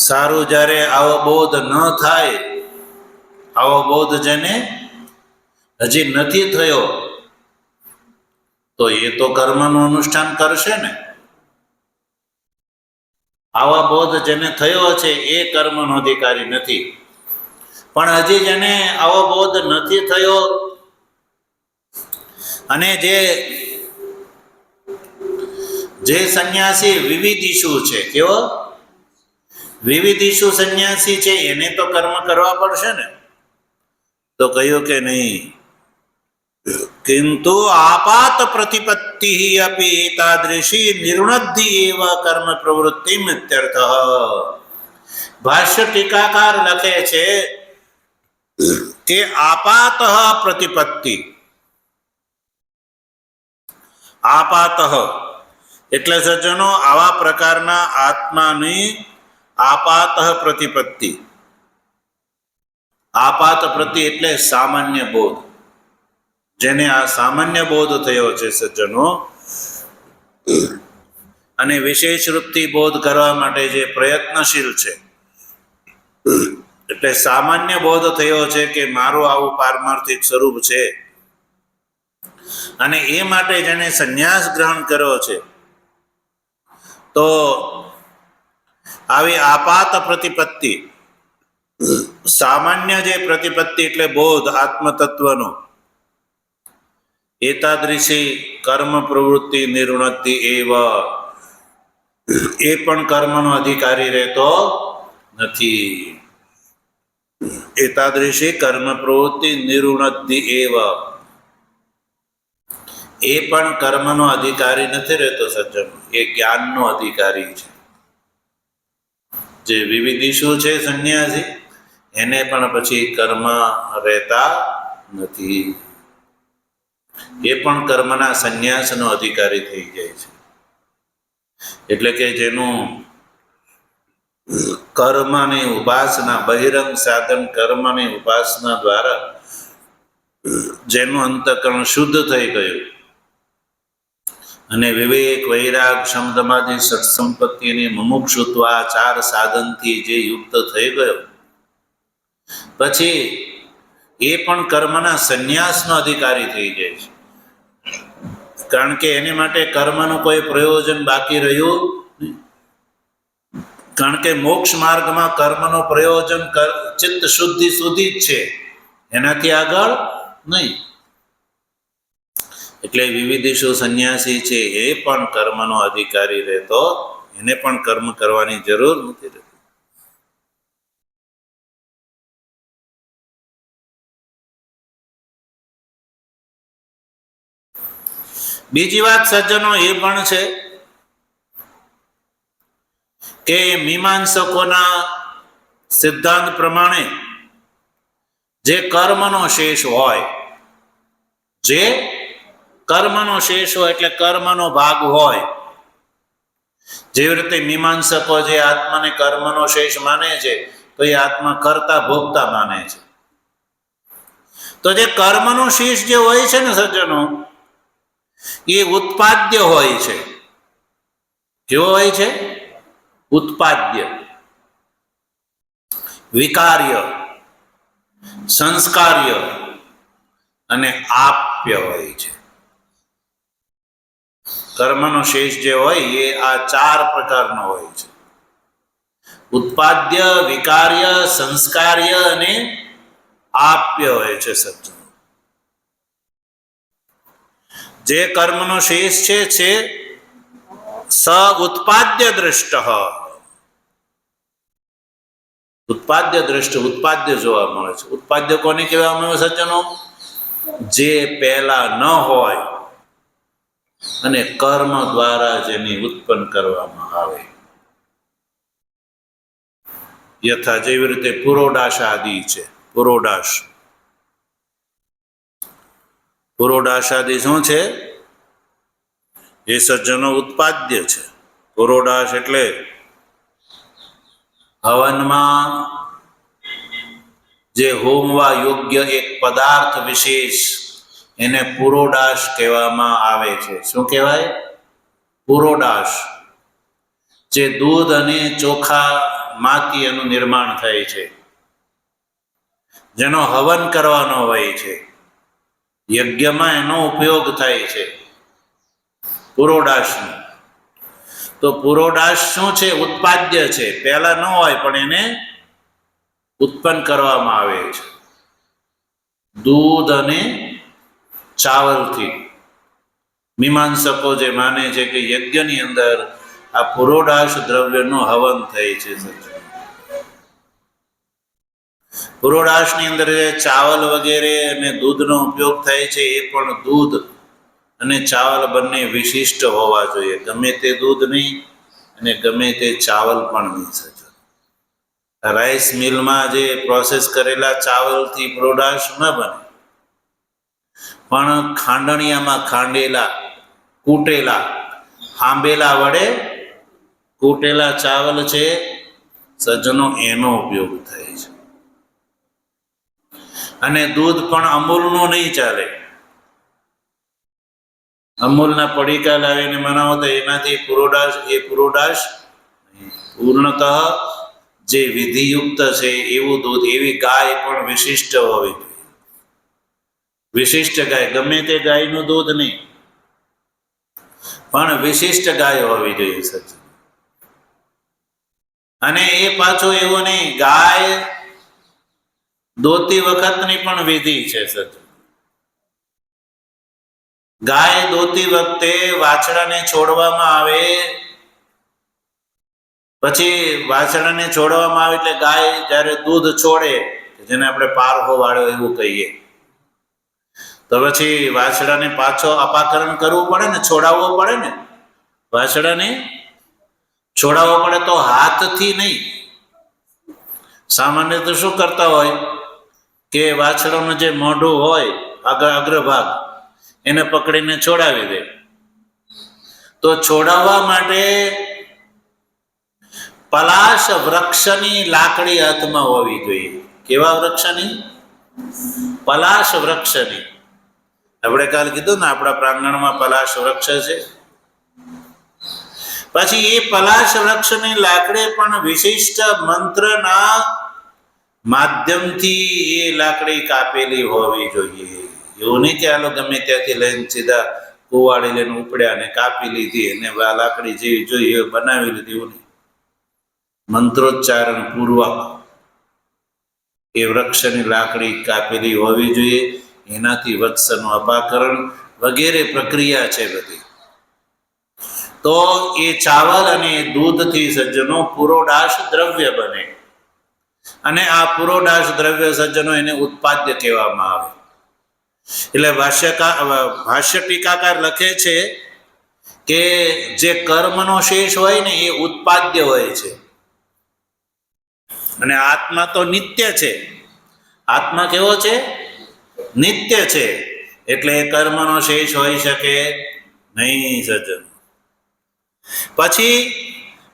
સારું, જ્યારે આવો બોધ ન થાય, આવો બોધ જેને હજી નથી થયો, તો એ તો કર્મનું અનુષ્ઠાન કરશે ને. આવા બોધ જેને થયો છે એ કર્મનો અધિકારી નથી. પણ હજી જેને આવો બોધ નથી થયો અને જે સંન્યાસી વિવિધિષુ છે, કેવો વિવિધિષુ સંન્યાસી છે, એને તો કર્મ કરવા પડશે ને. તો કહ્યું કે નહીં, કિંતુ આપાત પ્રતિપત્તિ અપી એતાદૃશી નિર્ણદ્ધિ એવ કર્મ પ્રવૃત્તિ ઇત્યર્થ. ભાષ્ય ટીકાકાર લખે છે કે આપાત પ્રતિપત્તિ, આપાત એટલે સજ્જનો આવા પ્રકારના આત્માની આપાત પ્રતિપત્તિ. આપાત પ્રતિ એટલે સામાન્ય બોધ. જેને આ સામાન્ય બોધ થયો છે સજ્જનો, અને વિશેષ રૂપથી બોધ કરવા માટે જે પ્રયત્નશીલ છે, એટલે સામાન્ય બોધ થયો છે કે મારું આવું પારમાર્થિક સ્વરૂપ છે, અને એ માટે જેને સંન્યાસ ગ્રહણ કર્યો છે, તો આવી આપાત પ્રતિપત્તિ, સામાન્ય જે પ્રતિપત્તિ એટલે બોધ આત્મતત્વનો, એતાદૃશી કર્મ પ્રવૃત્તિ નિર્ણતિ એવ, એ પણ કર્મનો અધિકારી રહેતો નથી. એતાદૃશી કર્મ પ્રવૃત્તિ નિર્ણતિ એવ, એ પણ કર્મનો અધિકારી નથી રહેતો સજ્જન, એ જ્ઞાનનો અધિકારી છે. જે વિવિધિષુ છે સંન્યાસી, એને પણ પછી કર્મ રહેતા નથી. એ પણ કર્મના સંન્યાસનો અધિકારી થઈ જાય છે. એટલે કે જેનું કર્મની ઉપાસના, બહિરંગ સાધન કર્મની ઉપાસના દ્વારા જેનું અંતઃકરણ શુદ્ધ થઈ ગયું અને વિવેક, વૈરાગ, શમદમાદિ, સત્સંપત્તિની મુમુક્ષુત્વ આ 4 સાધનથી જે યુક્ત થઈ ગયો, પછી એ પણ કર્મના સંન્યાસનો અધિકારી થઈ જાય છે. કારણ કે એને માટે કર્મનું કોઈ પ્રયોજન બાકી રહ્યું નહીં. કારણ કે મોક્ષ માર્ગમાં કર્મનું પ્રયોજન ચિત્ત શુદ્ધિ સુધી જ છે, એનાથી આગળ નહીં. એટલે વિવિધિષુ સંન્યાસી છે એ પણ કર્મનો અધિકારી રહેતો, એને પણ કર્મ કરવાની જરૂર નથી રહેતી. બીજી વાત સજ્જનો એ પણ છે કે મીમાંસકોના સિદ્ધાંત પ્રમાણે જે કર્મનો શેષ હોય, જે કર્મનો શેષ હોય એટલે કર્મનો ભાગ હોય, જેવી રીતે મીમાંસકો જે આત્માને કર્મનો શેષ માને છે, તો એ આત્મા કરતા ભોગતા માને છે. તો જે કર્મનો શેષ જે હોય છે ને સજ્જનો, એ ઉત્પાદ્ય હોય છે. કેવો હોય છે? ઉત્પાદ્ય. વિકાર્ય, સંસ્કાર્ય અને આપ્ય હોય છે. કર્મનો શેષ જે હોય એ આ 4 પ્રકારનો હોય છે: ઉત્પાદ્ય, વિકાર્ય, સંસ્કાર્ય અને આપ્ય હોય છે. સજ્જનો, જે કર્મનો શેષ છે સ ઉત્પાદ્ય દ્રષ્ટ. ઉત્પાદ્ય દ્રષ્ટ, ઉત્પાદ્ય જોવા મળે છે. ઉત્પાદ્ય કોને કહેવામાં આવે સજ્જનો? જે પહેલા ન હોય અને કર્મ દ્વારા જેની ઉત્પન્ન કરવામાં આવે. યથા જેવી રીતે પુરોડાશ આદિ છે. પુરોડાશ આદિ શું છે? એ સજ્જનો ઉત્પાદ્ય છે. પુરોડાશ એટલે હવનમાં જે હોમવા યોગ્ય એક પદાર્થ વિશેષ, એને પુરોડાશ કહેવામાં આવે છે. શું કહેવાય? પુરોડાશ. જે દૂધ અને ચોખામાંથી એનું નિર્માણ થાય છે, જેનો હવન કરવાનો હોય છે, યજ્ઞમાં એનો ઉપયોગ થાય છે, પુરોડાશનો. તો પુરોડાશ શું છે? ઉત્પાદ્ય છે. પહેલા ન હોય પણ એને ઉત્પન્ન કરવામાં આવે છે દૂધ અને ચાવલથી. મીમાંસકો જે માને છે કે યજ્ઞની અંદર આ પુરોડાશ દ્રવ્યનું હવન થાય છે. પુરોડાશની અંદર જે ચાવલ વગેરે અને દૂધનો ઉપયોગ થાય છે, એ પણ દૂધ અને ચાવલ બંને વિશિષ્ટ હોવા જોઈએ. ગમે તે દૂધ નહીં અને ગમે તે ચાવલ પણ નહીં. રાઈસ મિલમાં જે પ્રોસેસ કરેલા ચાવલથી પુરોડાશ ન બને, પણ ખાંડણિયામાં ખાંડેલા, કૂટેલા, આંબેલા વડે કૂટેલા ચાવલ છે સજ્જનો, એનો ઉપયોગ થાય છે. અને દૂધ પણ અમૂલનું નહીં ચાલે. અમૂલના પડીકા લાવીને બનાવો તો એનાથી પુરોડાશ, એ પુરોડાશ પૂર્ણતઃ જે વિધિયુક્ત છે એવું દૂધ, એવી ગાય પણ વિશિષ્ટ હોવી જોઈએ. વિશિષ્ટ ગાય, ગમે તે ગાયનું દૂધ નહીં, પણ વિશિષ્ટ ગાય હોવી જોઈએ સજ્જન. અને એ પાછો એવો નહીં, ગાય દોતી વખતની પણ વિધિ છે સજ્જન. ગાય દોતી વખતે વાછડાને છોડવામાં આવે, પછી વાછડાને છોડવામાં આવે એટલે ગાય જ્યારે દૂધ છોડે, જેને આપણે પારહો વાળો એવું કહીએ, તો પછી વાછડાને પાછો અપાકરણ કરવું પડે ને, છોડાવવો પડે ને. વાછડાને છોડાવવો પડે તો હાથથી નહીં. સામાન્ય તો શું કરતા હોય કે વાછડાનું જે મોઢું હોય, અગ્રભાગ, એને પકડીને છોડાવી દે. તો છોડાવવા માટે પલાશ વૃક્ષની લાકડી હાથમાં હોવી જોઈએ. કેવા વૃક્ષની? પલાશ વૃક્ષની. આપણે કાલ કીધું ને, આપણા પ્રાંગણમાં પલાશ વૃક્ષ છે. પછી એ પલાશ વૃક્ષની લાકડી પણ વિશિષ્ટ મંત્રના માધ્યમથી એ લાકડી કાપેલી હોવી જોઈએ. એવું નહીં કે આલો ગમે ત્યાંથી લઈને સીધા કુવાડી લઈને ઉપડ્યા અને કાપી લીધી અને આ લાકડી જેવી જોઈએ એ બનાવી લીધી. એવું નહીં. મંત્રોચ્ચારણ પૂર્વક એ વૃક્ષની લાકડી કાપેલી હોવી જોઈએ. એનાથી વત્સનું અપાકરણ વગેરે પ્રક્રિયા છે બધી. તો એ ચાવલ અને દૂધથી સજ્જનો પુરોડાશ દ્રવ્ય બને. અને આ પુરોડાશ દ્રવ્ય સજ્જનો એને ઉત્પાદ્ય કહેવામાં આવે. એટલે ભાષ્ય ટીકાકાર લખે છે કે જે કર્મનો શેષ હોય ને એ ઉત્પાદ્ય હોય છે. અને આત્મા તો નિત્ય છે. આત્મા કેવો છે? નિત્ય છે. એટલે કર્મનો શેષ હોઈ શકે નહીં સજ્જન. પછી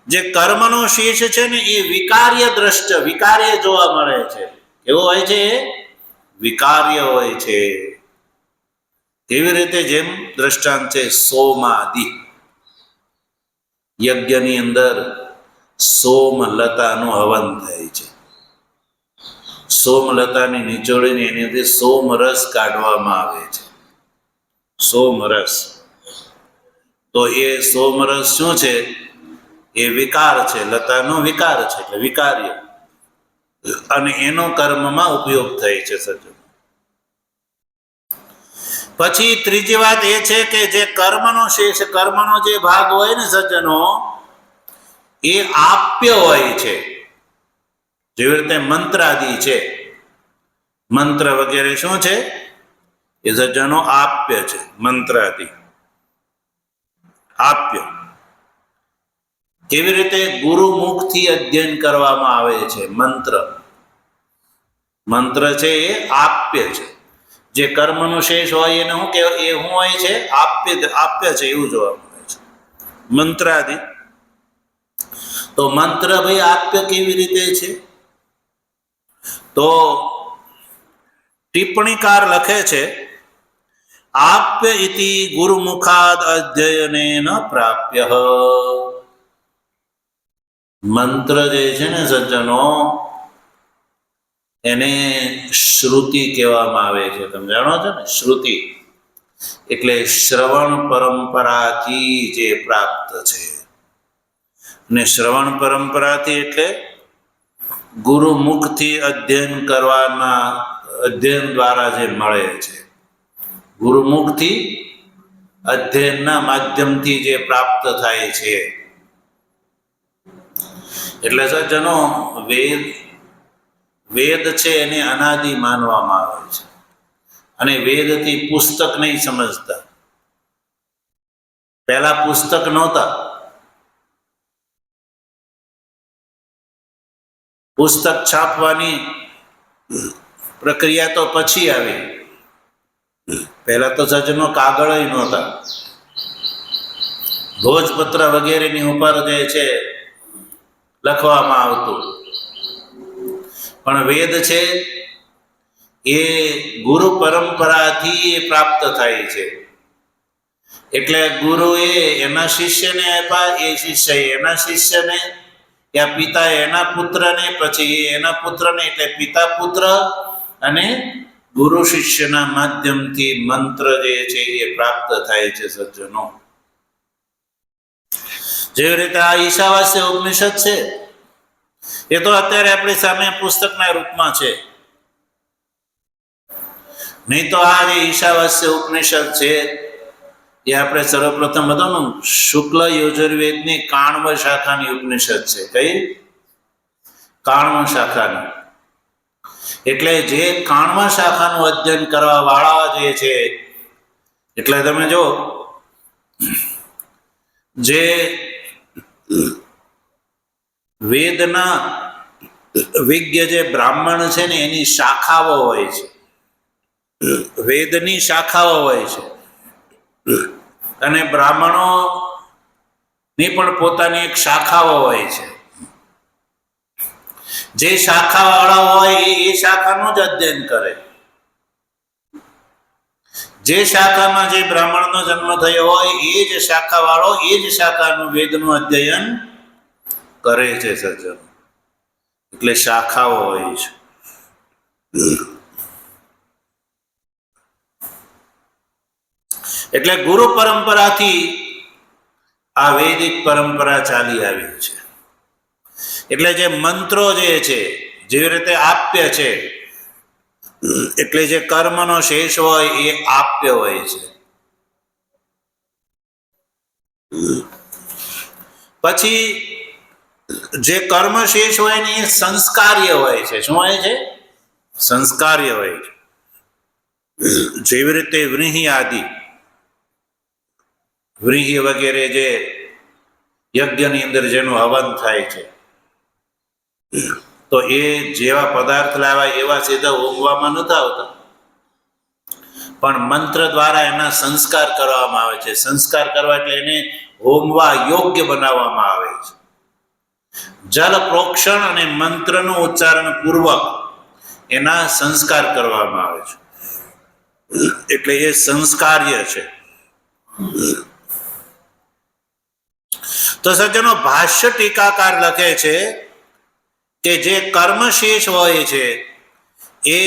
જે કર્મનો શેષ છે ને એ વિકાર્ય દ્રષ્ટ, વિકાર્ય જોવા મળે છે. કેવો હોય છે? વિકાર્ય હોય છે. કેવી રીતે? જેમ દ્રષ્ટાંત છે સોમાદિ. યજ્ઞની અંદર સોમલતાનું હવન થાય છે. સોમલતાની નીચોડીને એની સોમરસ કાઢવામાં આવે છે. સોમરસ. તો એ સોમરસ શું છે? એ વિકાર છે, લતાનો વિકાર છે, એટલે વિકાર્ય, અને એનો કર્મમાં ઉપયોગ થાય છે સજ્જનો. પછી ત્રીજી વાત એ છે કે જે કર્મનો શેષ, કર્મનો જે ભાગ હોય ને સજ્જનો, એ આપ્ય હોય છે. જેવી રીતે મંત્રાદિ છે, મંત્ર વગેરે શું છે? એ સજ્જનો આપ્ય છે. મંત્રાદિ આપ્ય. કેવી રીતે? ગુરુમુખથી અધ્યયન કરવામાં આવે છે. મંત્ર છે એ આપ્ય છે. જે કર્મનો શેષ હોય એને શું કહેવાય? એ શું હોય છે? આપ્ય છે, એવું જોવા મળે છે. મંત્રાદિ. તો મંત્ર ભાઈ આપ્ય કેવી રીતે છે? તો ટિપ્પણીકાર લખે છે, આપ્ય ઇતિ ગુરુમુખાદ અધ્યયનેન પ્રાપ્ય. મંત્ર જે છે ને સજ્જનો, એને શ્રુતિ કહેવામાં આવે છે. તમે જાણો છો ને, શ્રુતિ એટલે શ્રવણ પરંપરાથી જે પ્રાપ્ત છે. અને શ્રવણ પરંપરાથી એટલે ગુરુમુખથી અધ્યયન દ્વારા જે મળે છે. ગુરુમુખથી અધ્યયનના માધ્યમથી જે પ્રાપ્ત થાય છે. એટલે સજ્જનો, વેદ છે એને અનાદિ માનવામાં આવે છે. અને વેદથી પુસ્તક નહીં સમજતા. પહેલા પુસ્તક નહોતા. પુસ્તક છાપવાની પ્રક્રિયા તો પછી આવી. પહેલા તો સજ્જનો કાગળ નહોતા. ભોજપત્ર વગેરેની ઉપર જે છે લખવામાં આવતું. પણ વેદ છે એ ગુરુ પરંપરાથી પ્રાપ્ત થાય છે. એટલે ગુરુએ એના શિષ્યને આપ્યા, એ શિષ્ય એના શિષ્યને, યા પિતા એના પુત્રને, પછી એના પુત્રને, એટલે પિતા પુત્ર અને ગુરુ શિષ્યના માધ્યમથી મંત્ર જે છે એ પ્રાપ્ત થાય છે સજ્જનો. જેવી રીતે આ ઈશાવાસ્ય ઉપનિષદ છે, એ તો અત્યારે આપણી સામે પુસ્તકના રૂપમાં છે. નહીં તો આ જે ઈશાવાસ્ય ઉપનિષદ છે એ આપણે સર્વપ્રથમ બતાવનું, શુક્લ યજુર્વેદની કાણવ શાખાની ઉપનિષદ છે. કઈ? કાણવ શાખાની. એટલે જે કાણવ શાખાનું અધ્યયન કરવા વાળા જે છે, એટલે તમે જો, જે વેદના વિજ્ઞ જે બ્રાહ્મણ છે ને, એની શાખાઓ હોય છે. વેદની શાખાઓ હોય છે. અને બ્રાહ્મણોની પણ પોતાની એક શાખાઓ હોય છે. જે શાખાવાળા હોય એ શાખાનું જ અધ્યયન કરે. જે શાખામાં જે બ્રાહ્મણનો જન્મ થયો હોય એ જ શાખાવાળો એ જ શાખાનું વેદનું અધ્યયન કરે છે સજ્જનો. એટલે શાખાઓ હોય છે. એટલે ગુરુ પરંપરાથી આ વૈદિક પરંપરા ચાલી આવી છે. એટલે જે મંત્રો જે છે, જેવી રીતે આપ્ય છે, એટલે જે કર્મનો શેષ હોય એ આપ્ય હોય છે. પછી જે કર્મ શેષ હોય ને એ સંસ્કાર્ય હોય છે. શું હોય છે? સંસ્કાર્ય હોય છે. જેવી રીતે વ્રીહિ આદિ, વ્રીહિ વગેરે જે યજ્ઞની અંદર જેનું હવન થાય છે, તો એ જેવા પદાર્થ લાવવા એવા સીધા હોમવામાં નથી આવતા, પણ મંત્ર દ્વારા એના સંસ્કાર કરવામાં આવે છે. સંસ્કાર કરવા એટલે એને હોમવા યોગ્ય બનાવવામાં આવે છે. જલ પ્રોક્ષણ અને મંત્રનું ઉચ્ચારણ પૂર્વક એના સંસ્કાર કરવામાં આવે છે. એટલે એ સંસ્કાર્ય છે. તો સજ્જનો, ભાષ્ય ટીકાકાર લખે છે કે જે કર્મશેષ હોય છે એ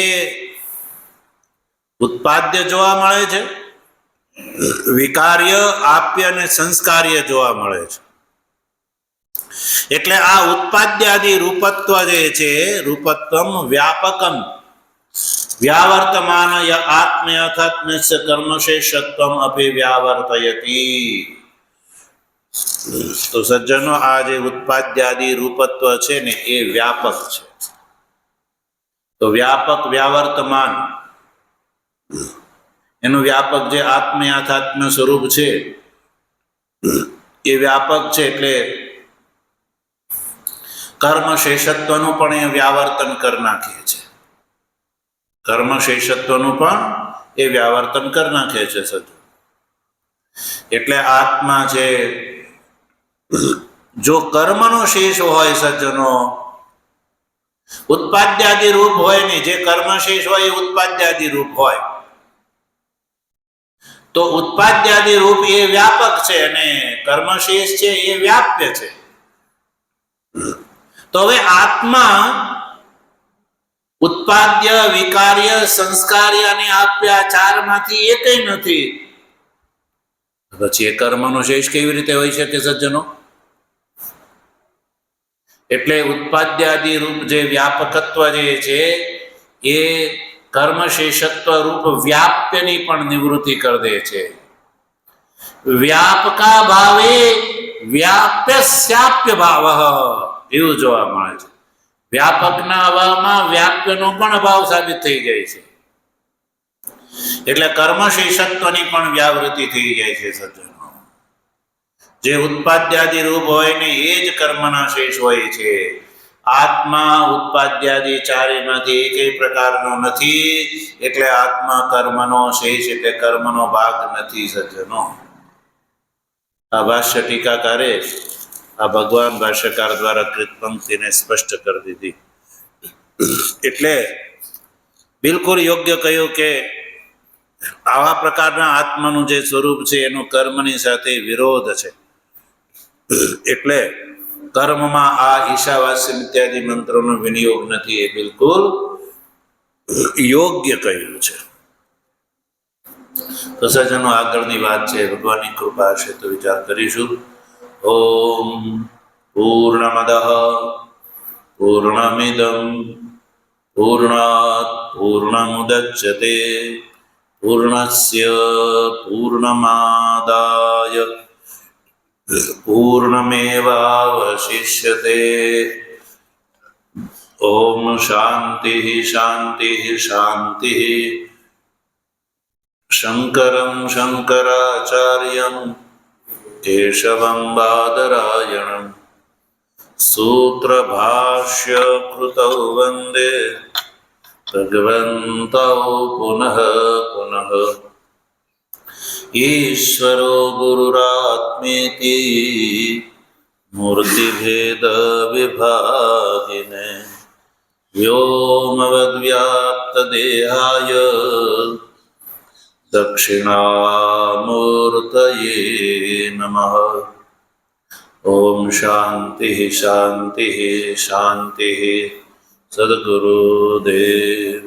ઉત્પાદ્ય જોવા મળે છે, વિકાર્ય, આપ્ય અને સંસ્કાર્ય જોવા મળે છે. એટલે આ ઉત્પાદ્યાદિ રૂપત્વ જે છે, રૂપત્વમ વ્યાપકમ વ્યાવર્તમાન આત્મ્યથાત્મ્યસ્ય કર્મશેષત્વમ અભિવ્યાવર્તયતિ. તો સજ્જનો, આ જે ઉત્પાદ્યાદિ રૂપત્વ છે ને એ વ્યાપક છે. તો વ્યાપક વ્યાવર્તમાન એનું વ્યાપક જે આત્મ્યાથાત્મ્ય સ્વરૂપ છે એ વ્યાપક છે. એટલે કર્મ શેષત્વનું પણ એ વ્યાવર્તન કરી નાખે છે. કર્મ શેષત્વનું પણ એ વ્યાવર્તન કરી નાખે છે સજ્જન. એટલે આત્મા છે, જો કર્મનો શેષ હોય સજ્જનો, ઉત્પાદ્યાદિ રૂપ હોય ને, જે કર્મ શેષ હોય એ ઉત્પાદ્યાદિ રૂપ હોય, તો ઉત્પાદ્યાદિ રૂપ એ વ્યાપક છે અને કર્મશેષ છે એ વ્યાપ્ય છે. તો હવે આત્મા ઉત્પાદ્ય, વિકાર્ય, સંસ્કાર્ય અને આપ્ય આ ચારમાંથી એકેય નથી. પછી એ કર્મનો શેષ કેવી રીતે હોઈ શકે સજ્જનો? એટલે ઉત્પાદ્યાદિ રૂપ જે વ્યાપકત્વ જે છે એ કર્મશેષત્વ રૂપ વ્યાપ્યની પણ નિવૃત્તિ કરી દે છે. વ્યાપકા ભાવે વ્યાપ્યસ્યાપ્ય ભાવ એવું જોવા મળે છે. વ્યાપકના અભાવમાં વ્યાપ્યનો પણ અભાવ સાબિત થઈ જાય છે. એટલે કર્મશેષત્વની પણ વ્યાવૃત્તિ થઈ જાય છે સજ્જનો. જે ઉત્પાદ્યાદિ રૂપ હોય ને એ જ કર્મના શેષ હોય છે. આત્મા ઉત્પાદ્યાદિ ચારેયમાંથી એકેય પ્રકારનો નથી. એટલે આત્મા કર્મનો શેષ એટલે કર્મનો ભાગ નથી સજ્જનો. આ ભાષ્ય ટીકાકારે આ ભગવાન ભાષ્યકાર દ્વારા કૃત પંક્તિને સ્પષ્ટ કરી દીધી. એટલે બિલકુલ યોગ્ય કહ્યું કે આવા પ્રકારના આત્માનું જે સ્વરૂપ છે એનું કર્મની સાથે વિરોધ છે. એટલે કર્મમાં આ ઈશાવાસ્ય ઇત્યાદિ મંત્રોનો વિનિયોગ નથી, એ બિલકુલ યોગ્ય કહ્યું છે. તો સજ્જનો, આગળની વાત છે, ભગવાનની કૃપા હશે તો વિચાર કરીશું. ઓમ પૂર્ણમદ પૂર્ણમિદં પૂર્ણાત પૂર્ણમુદચ્યતે પૂર્ણસ્ય પૂર્ણમાદાય પૂર્ણમેવાવશિષ્યતે. ઓમ શાંતિ શાંતિ શાંતિ. શંકરં શંકરાચાર્યં કેશવં બાદરાયણં સૂત્રભાષ્ય કૃતૌ વંદે ભગવन्तૌ પુનઃ પુનઃ. ઈશ્વરો ગુરુરાત્મેતિ મૂર્તિભેદ વિભાગિને વ્યોમવદ્વ્યાપ્ત દેહાય દક્ષિણામૂર્તયે નમઃ. ઓમ શાંતિ શાંતિ શાંતિ. સદગુરુદેવ